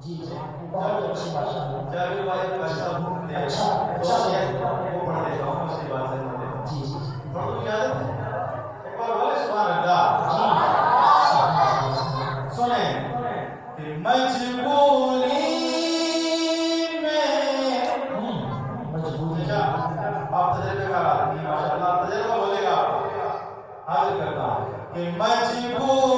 जी जी, बहुत अच्छी भाषा है। जावेद भाई भाई साहब ने अच्छा तो अच्छा ये बोलते वो पढ़ हैं। देता हूँ उसके बाद से पढ़ देता जी जी हूँ। जी पढ़ो याद है? एक बार बोले सुभान अल्लाह। जी, सुभान अल्लाह सुभान अल्लाह। सुने कि मजबूरी में मजबूरी अच्छा में। आप तजर्बेकार आदमी माशाल्लाह तजर्बा बोलेगा आपको हाजिर करता हूँ कि मजबूरी